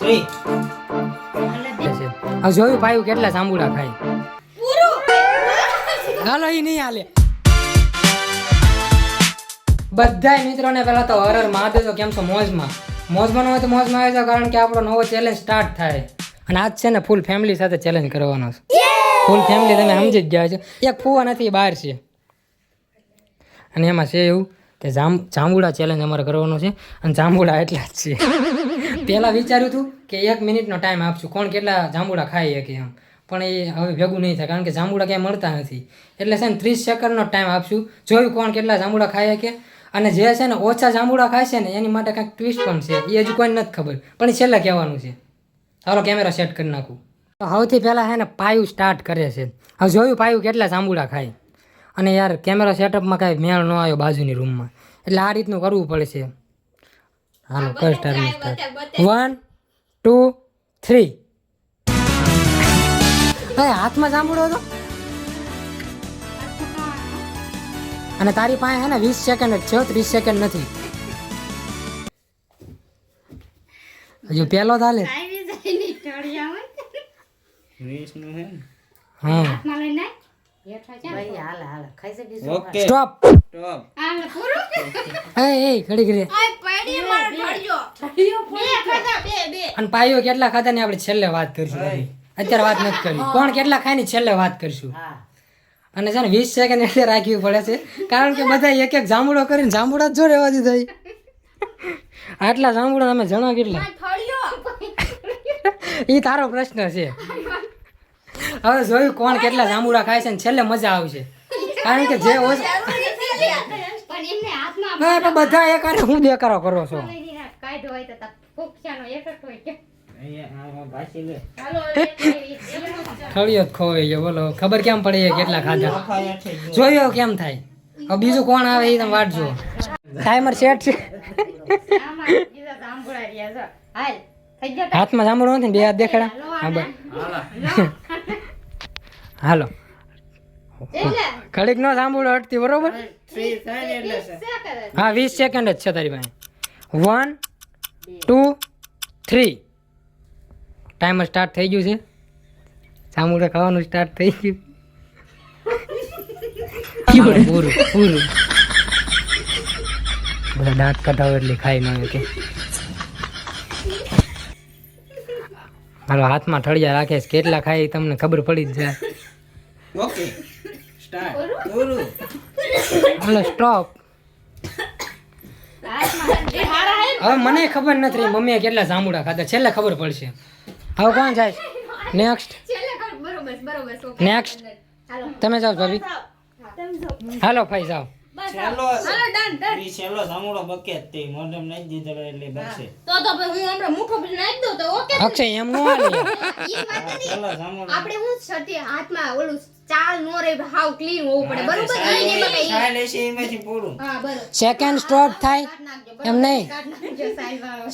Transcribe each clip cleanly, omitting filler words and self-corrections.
3 હવે જોયું પાયું કેટલા જાંબુડા ખાય હાલો ઈ નહીં હાલે બધાય મિત્રોને પહેલા તો હર હર મહાદેવ તો કેમ છો મોજમાં ન હોય તો મોજમાં આવી જાવ કારણ કે આપણો નવો ચેલેન્જ સ્ટાર્ટ થાય અને આજ છે ને ફૂલ ફેમિલી સાથે ચેલેન્જ કરવાનો છે ફૂલ ફેમિલી તમે સમજી જ ગયા છો એક ફૂવા નથી બહાર છે અને એમાં છે એવું કે જાંબુડા ચેલેન્જ અમારે કરવાનો છે અને જાંબુડા એટલા જ છે પહેલાં વિચાર્યું હતું કે 1 મિનિટનો ટાઈમ આપશું કોણ કેટલા જાંબુડા ખાઈ શકે એમ પણ એ હવે ભેગું નહીં થાય કારણ કે જાંબુડા ક્યાંય મળતા નથી એટલે છે ને 30 સેકન્ડનો ટાઈમ આપશું જોયું કોણ કેટલા જાંબુડા ખાઈ શકે અને જે છે ને ઓછા જાંબુડા ખાય છે ને એની માટે કાંઈક ટ્વિસ્ટ પણ છે એ હજુ કોઈને નથી ખબર પણ એ છેલ્લે કહેવાનું છે ચાલો કેમેરા સેટ કરી નાખું તો સૌથી પહેલાં છે ને પાયું સ્ટાર્ટ કરે છે હવે જોયું પાયું કેટલા જાંબુડા ખાય અને યાર કેમેરા સેટઅપમાં કાંઈ મેળ ન આવ્યો બાજુની રૂમમાં એટલે આ રીતનું કરવું પડે છે હાલો કર સ્ટાર્ટ 1 2 3 ભાઈ હાથમાં જાંબુડો હતો અને તારી પાસે છે ને 20 સેકન્ડ જ છે 30 સેકન્ડ નથી હજુ પહેલો ચાલે હા સ્ટોપ એ ઘડી ઘડી અને પાયો કેટલા ખાતા ને આપણે છેલ્લે વાત કરીશું અત્યારે વાત નથી કરી કોણ કેટલા ખાય ને છેલ્લે વાત કરીશું અને છે ને 20 સેકન્ડ એટલે રાખવી પડે છે કારણ કે બધા એક એક જાંબુડો કરીને જાંબુડા જ જો રહેવા દીધા આટલા જાંબુડા તમે જણો કેટલા એ તારો પ્રશ્ન છે હવે જોયું કોણ કેટલા જાંબુડા ખાય છે ને છેલ્લે મજા આવશે કારણ કે જે બધા એક આને હું દેખાડો કરો છો થળિયો જ ખોવાઈ ગયો બોલો ખબર કેમ પડી કેટલા ખાધા જોયો કેમ થાય હવે બીજું કોણ આવે એ તમે વાંચજો ટાઈમર સેટ છે હાથમાં જાંબુડો નથી બે હાથ દેખાડા હા બસ હાલો ઘડીક નો જાંબુડો અટતી બરોબર હા 20 સેકન્ડ જ છે તારી પાસે 1 2 3 ટાઈમર સ્ટાર્ટ થઈ ગયું છે જાંબુડા ખાવાનું સ્ટાર્ટ થઈ ગયું પૂરું પૂરું બધા દાંત કઢાવ એટલે ખાઈ ન કે હાલો હાથમાં ઠળિયા રાખે છે કેટલા ખાય તમને ખબર પડી જ જાય ઓકે સ્ટાર્ટ પૂરું હાલો સ્ટોપ હવે મને ખબર નથી મમ્મીએ કેટલા જાંબુડા ખાધા છેલ્લે ખબર પડશે હવે કોણ જાય નેક્સ્ટ નેક્સ્ટ તમે જાઓ ભાભી હાલો ભાઈ જાઓ છેલ્લો જાંબુડો બકે તે મોઢમ નાખી દીધો એટલે બકશે તો ભાઈ હું હમણાં મુઠ્ઠો ભરી નાખી દઉં તો ઓકે અક્ષય એમ નો હાલે ઈ વાત નથી આપણે હું છતી હાથમાં ઓલું ચાલ નો રે હાવ ક્લીન હોવું પડે બરોબર સાઈલ એસી એમાંથી પૂરું હા બરોબર સેકન્ડ સ્ટોપ થાય એમ નહીં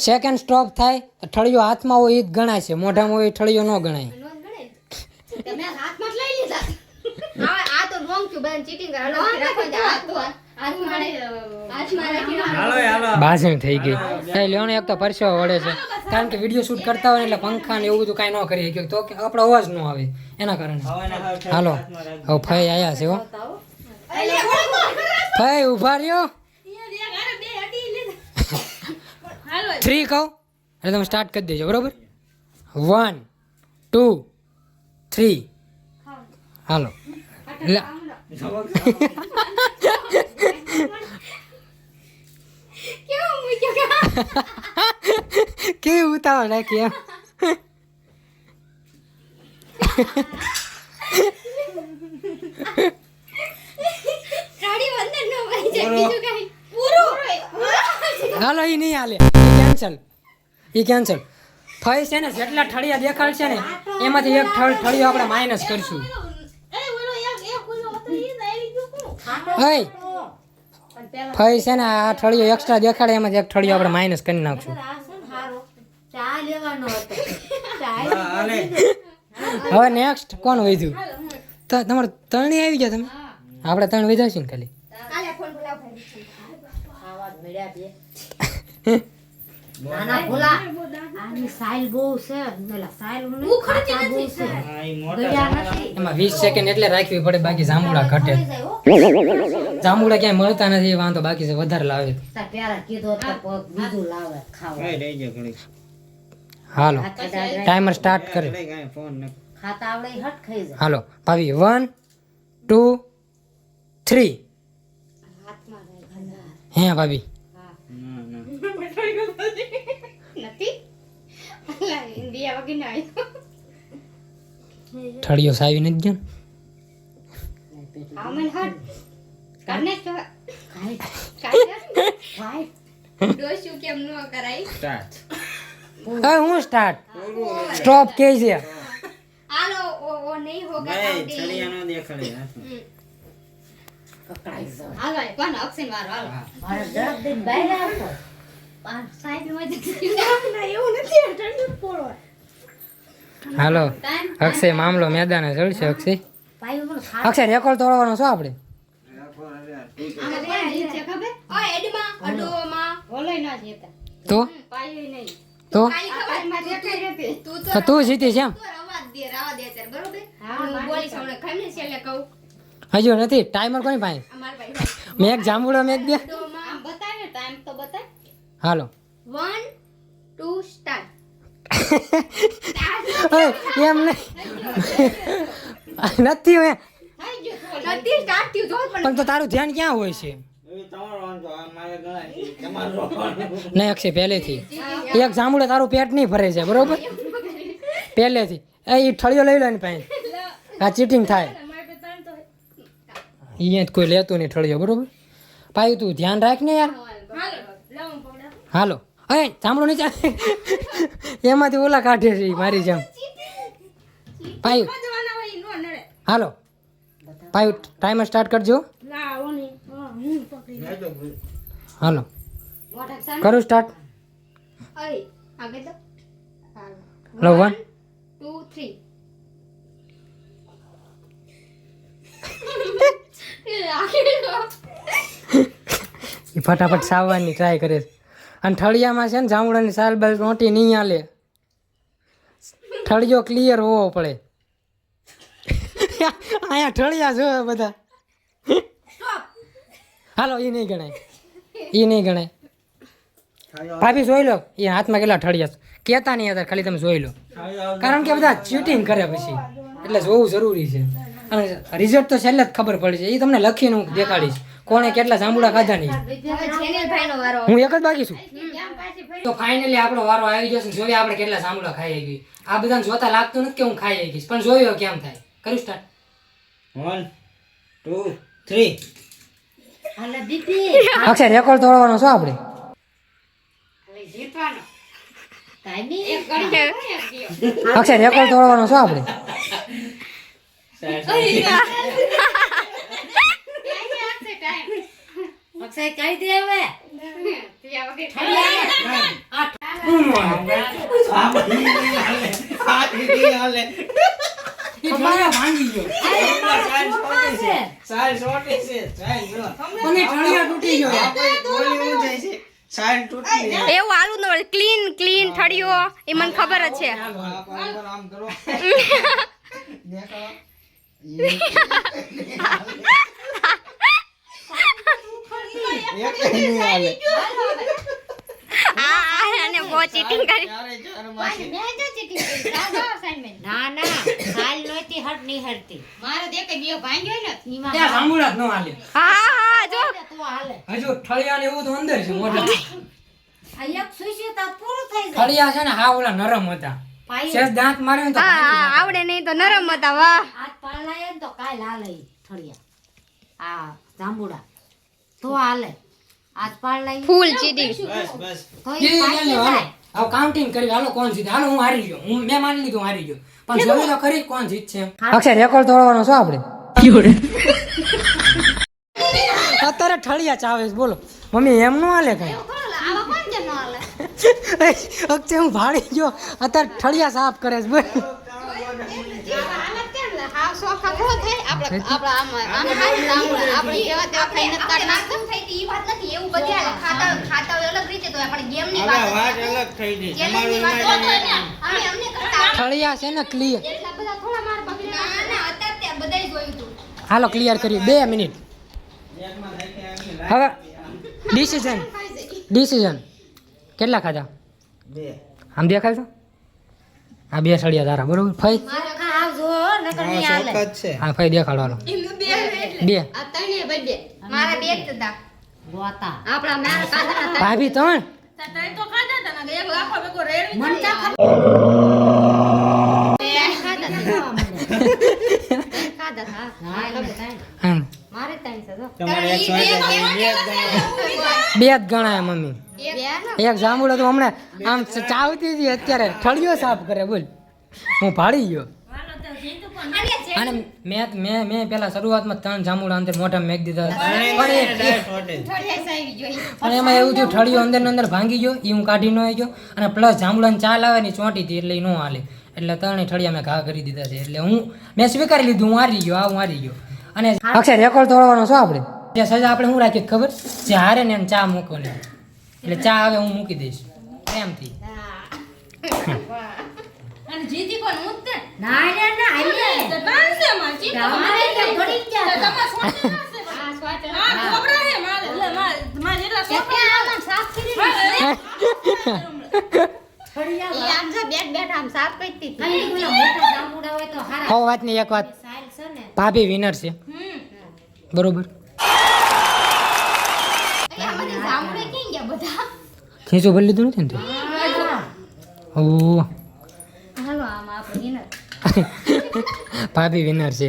સેકન્ડ સ્ટોપ થાય તો ઠળિયો હાથમાં હોય એ જ ગણાય છે મોઢામાં હોય ઠળિયો ન ગણાય તમે હાથમાં જ લઈ લીધા આ તો રોંગ થયું બધા ચીટિંગ કરે રાખો હાલો બાજણ થઈ ગઈ એ લેવાનો એક તો પરસેવો વળે છે કારણ કે વિડીયો શૂટ કરતા હોય એટલે પંખા ને એવું બધું કાંઈ ન કરી શકીએ તો આપણો અવાજ ન આવે એના કારણે હાલો હવે ફઈ આયા છે હો ફઈ ઉભા રહ્યો 3 કહો એટલે તમે સ્ટાર્ટ કરી દેજો બરોબર 1 2 3 હાલો કેવી ઉતાવળ રાખી એમ હાલો એ નહીં હાલે એ કેન્સલ ફઈ છે ને જેટલા ઠળિયા દેખાડશે ને એમાંથી એક ઠળિયો આપણે માઇનસ કરશું ફઈ છે ને આ ઠળિયો એક્સ્ટ્રા દેખાડે એમાંથી એક ઠળિયો આપણે માઇનસ કરી નાખશું હવે નેક્સ્ટ કોણ વધ્યું તો તમારે ત્રણે આવી ગયા તમે આપણે 3 વધ્યા છે ને ખાલી નાના ભોલા આની સાઈલ બહુ છે પેલા સાઈલ ઉખડતી બહુ નથી. છે હા, ઈ મોટા ગળ્યા નથી એમાં 20 સેકન્ડ એટલે રાખવી પડે, બાકી જાંબુડા ઘટે. જાંબુડા ક્યાંય મળતા નથી એ વાંધો, બાકી છે વધારે લાવે. તાર પ્યારા કીધો તો કોક બીજું લાવે ખાવા કઈ રહેજો ઘડીક. હાલો હાથે દાદા ટાઈમર સ્ટાર્ટ કરે. ઘડીક કાંઈ ફોન ન ખાતા આવડે ઈ હટ ખાઈ જાય હાલો ભાભી 1 2 3. હે ભાભી ના, ના. નથી અલા, ઇન્ડિયા વગર ના આવ્યો. ઠળિયો સાવી નથી ગયો ને? આ મને હટ કરને તો ખાઈ કાઈ ખાઈ ડોશું કેમ ન કરાય. સ્ટાર્ટ. હવે હું સ્ટાર્ટ સ્ટોપ કે છે. આલો ઓ નહીં હોગા ભાઈ, તાવડી. છડિયા નો દેખાડે હાથમાં. કકડાઈ જાય હાલો કોણ અક્ષન વારો હાલો. મારે ઝડપ દઈને બહાર આવતો સાહેબ માં ના એવું નથી ઠંડુ પોળો. હાલો અક્ષય મામલો મેદાને ચડશે. અક્ષય ભાઈ મને અક્ષય રેકોર્ડ તોડવાનો છો આપણે. આમાં કોણ જીતશે ખબર? ઓય એડમાં અડોમાં ઓલોય ના જીતે. તો પાયોય નહીં. તો ખાલી ખબર માં દેખાય નથી. તું તો તું જીતીશ એમ. તો રવા દે અત્યારે બરોબર. હું બોલીશ હમણાં ખાઈને છેલ્લે કહું. હજુ નથી ટાઈમર કોની પાસે? અમાર ભાઈ મેં એક જાંબુડો મેં એક દે. અડોમાં આમ બતાય ને ટાઈમ તો બતાય. હાલો 1 2 સ્ટાર્ટ. ઓય, એમ નહીં નથી હવે. નથી સ્ટાર્ટ થયું જો પણ પણ તો તારું ધ્યાન ક્યાં હોય છે? એ તમારો વાંધો, આ મારે ગણાય છે. તમારો વાંધો. નહીં અક્ષય પહેલેથી એક જાંબુડો તારું પેટ નહીં ભરે છે બરોબર, પહેલેથી. એ ઠળિયો લઈ લો એની પાસે, આ ચીટિંગ થાય. અહીંયા જ કોઈ લેતું નહીં ઠળિયો બરોબર. પાયું તું ધ્યાન રાખ ને યાર. હાલો એ જાંબુડો નીચે એમાંથી ઓલા કાઢે છે ઈ મારી જેમ. પાયું હાલો પાયું ટાઈમર સ્ટાર્ટ કરજો. રહેજો ભાઈ. હાલો મોઢા સામે કરું સ્ટાર્ટ. અય આગળ તો લો 1 2 3 એ ફટાફટ સાવવાની ટ્રાય કરે છે. અને ઠળિયામાં છે ને જાંબુડાની સાલ બાલ રોટી નહીં હાલે, ઠળિયો ક્લિયર હોવો પડે. અહીંયા ઠળિયા જોવે બધા. હાલો એ નહીં ગણાય, એ નહીં ગણાય. ભાભી જોઈ લો એ હાથમાં કેટલા ઠળિયા છે. કહેતા નહીં હતા, ખાલી તમે જોઈ લો, કારણ કે બધા ચીટિંગ કરે પછી, એટલે જોવું જરૂરી છે. અને રિઝલ્ટ તો છેલ્લે જ ખબર પડી છે, એ તમને લખીને હું દેખાડીશ કોણે કેટલા જાંબુડા ખાધા નહીં. જેનિલ ભાઈનો વારો. હું એક જ બાકી છું. તો ફાઇનલી આપણો વારો આવી ગયો છે. જોઈએ આપણે કેટલા જાંબુડા ખાઈ આવી ગઈ. આ બધાને જોતા લાગતું નથી કે હું ખાઈ આવી ગઈશ, પણ જોયો કેમ થાય. કર્યું સ્ટાર્ટ. 1 2 3. હાલે દીદી અક્ષય રેકોર્ડ તોડવાનો છો આપણે. જીતવાનો ટાઈમી એક ગણી એક ગયો. અક્ષય રેકોર્ડ તોડવાનો છો આપણે. અક્ષય કહી દે હવે ત્યાં વગર ભાંગી ગયો સાઈડ છોટી છે. સાઈડ જો. અને ઠળિયા તૂટી ગયો. ગોલી ઊંચાઈ છે. સાઈડ તૂટી છે. એવું આલું નો ક્લીન ક્લીન ઠળિયો એ મને ખબર જ છે. આમ કરો. દેખાડો. એક નહીં હાલે. અને બહુ ચીટિંગ કરી. ચારે ચાર માસી. ના ના હાલ નહોતી હટ નહીં હટતી મારો દેખે બીયો ભાંગ્યો ને ઈમાં ત્યાં જાંબુડા જ ન હાલે. હા હા જો તું હાલે હજુ ઠળિયા ને એવું તો અંદર છે મોઢા. આ એક સુશી તા પૂરું થઈ જાય ઠળિયા છે ને હા ઓલા નરમ હતા. પાઈ સેજ દાંત મારે ને તો હા ભાંગી હા, આવડે નહીં તો નરમ હતા વાહ. હાથ પાળલાય ને તો કાલ હાલે ઈ ઠળિયા આ જાંબુડા તો હાલે હાથ પાળલાય ફૂલ ચીટિંગ. બસ બસ. તો જાય. ઈ ઈ પાકી હાલો, હાલો. જાય હવે કાઉન્ટિંગ કરી હાલો કોણ જીતે. હાલો હું હારી ગયો, હું મેં માની લીધું હું હારી ગયો, પણ જોયું તો ખરી કોણ જીતશે એમ. અક્ષય રેકોર્ડ તોડવાનો છો આપણે. અત્યારે ઠળિયા ચાવે છે બોલો મમ્મી, એમ નો હાલે કઈ. આવા કોણ કેમ ન હાલે? અક્ષય હું ભાળી ગયો, અત્યારે ઠળિયા સાફ કરે છે બોલ. આવા હાલત કેમ લાગે? હા સોખા થોડો થાય આપણે આપણે આપણે જેવા તેવા ખાઈને કાઢ નાખતો થઈ ઈ વાત નથી એવું બધે ખાતા હોય અલગ રીતે તો આપણે ગેમ ની હવે વાત વાત અલગ થઈ ગઈ ચેલેન્જ તમારું ની વાત હોય ને અમને કરતા ઠળિયા છે ને ક્લિયર એટલા બધા થોડા માર બાકી ના અત્યારે તે બધાય જોયું તું હાલો ક્લિયર કરી 2 મિનિટ એકમાં નાખી આખી હવે ડિસિઝન કેટલા ખાધા બે આમ દેખાય છે આ 2 સળિયા તારા બરોબર ફઈ ચોખા આવજો નકર નહીં હાલે છે હા ફઈ દેખાડો હાલો એનું બે એટલે 2 આ તણે બે મારા બે જ હતા ગોતા આપણા મારા કાકા ભાભી 3 તણે તો ખાધા હતા ને એક લાખો બેકો રેડવી મનતા ખાધા હા હા હા મારે તણે છે જો તમારે 100 બે જ ગણાય મમ્મી એક જાંબુડો તો હમણાં આમ ચાવતી હતી અત્યારે ઠળિયો સાફ કરે બોલ હું ભાળી ગયો અને મેં પેલા શરૂઆતમાં 3 જાંબુડા અંદર મોઢા મેક દીધા પણ એમાં એવું થયું ઠળિયો અંદર ને અંદર ભાંગી ગયો એ હું કાઢી ન ગયો અને પ્લસ જાંબુડાની ચાલ આવે ને ચોંટી હતી એટલે એ ન હાલે એટલે 3 ઠળિયા મેં ઘા કરી દીધા છે એટલે મેં સ્વીકારી લીધું હું હારી ગયો હું હારી ગયો અને અક્ષય રેકોર્ડ તોડવાનો છો આપણે ત્યાં સજા આપણે શું રાખીએ ખબર જે હારે ને એને ચા મૂકવાની એટલે ચા હવે હું મૂકી દઈશ પ્રેમથી અને જીતી કોણ મુદ્દે ના રે ના આલે તો બાંધશે માં જીતી તમારે કેમ પડી ગયા તમાર સોચે આ સોચે હા ખબર હે મારે મારે જેટલા સોચે આમ સાફ કરી ફળિયા આમ જે બેઠ આમ સાફ કરતી હતી અહીં પેલા મોટા જાંબુડા હોય તો હારા હો વાતની એક વાત સાઈલ છે ને ભાભી વિનર છે બરોબર અહીંયા મને જામડે ક્યાં ગયા બધા ખીચું ભરી લીધું નથી ને તે? ઓ હાલો આમ આપણે વિનર ભાભી વિનર છે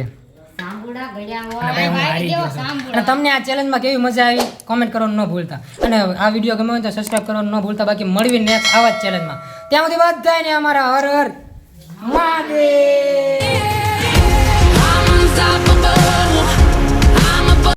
જાંબુડા ગળ્યા અને હોય ભાઈ હું હારી ગયો છું. અને તમને આ ચેલેન્જમાં કેવી મજા આવી કોમેન્ટ કરવાનું ન ભૂલતા અને આ વિડીયો ગમે હોય તો સબસ્ક્રાઇબ કરવાનું ન ભૂલતા બાકી મળવી નેક્સ્ટ આવા જ ચેલેન્જમાં ત્યાં સુધી બધાને અમારા હર હર મહાદેવ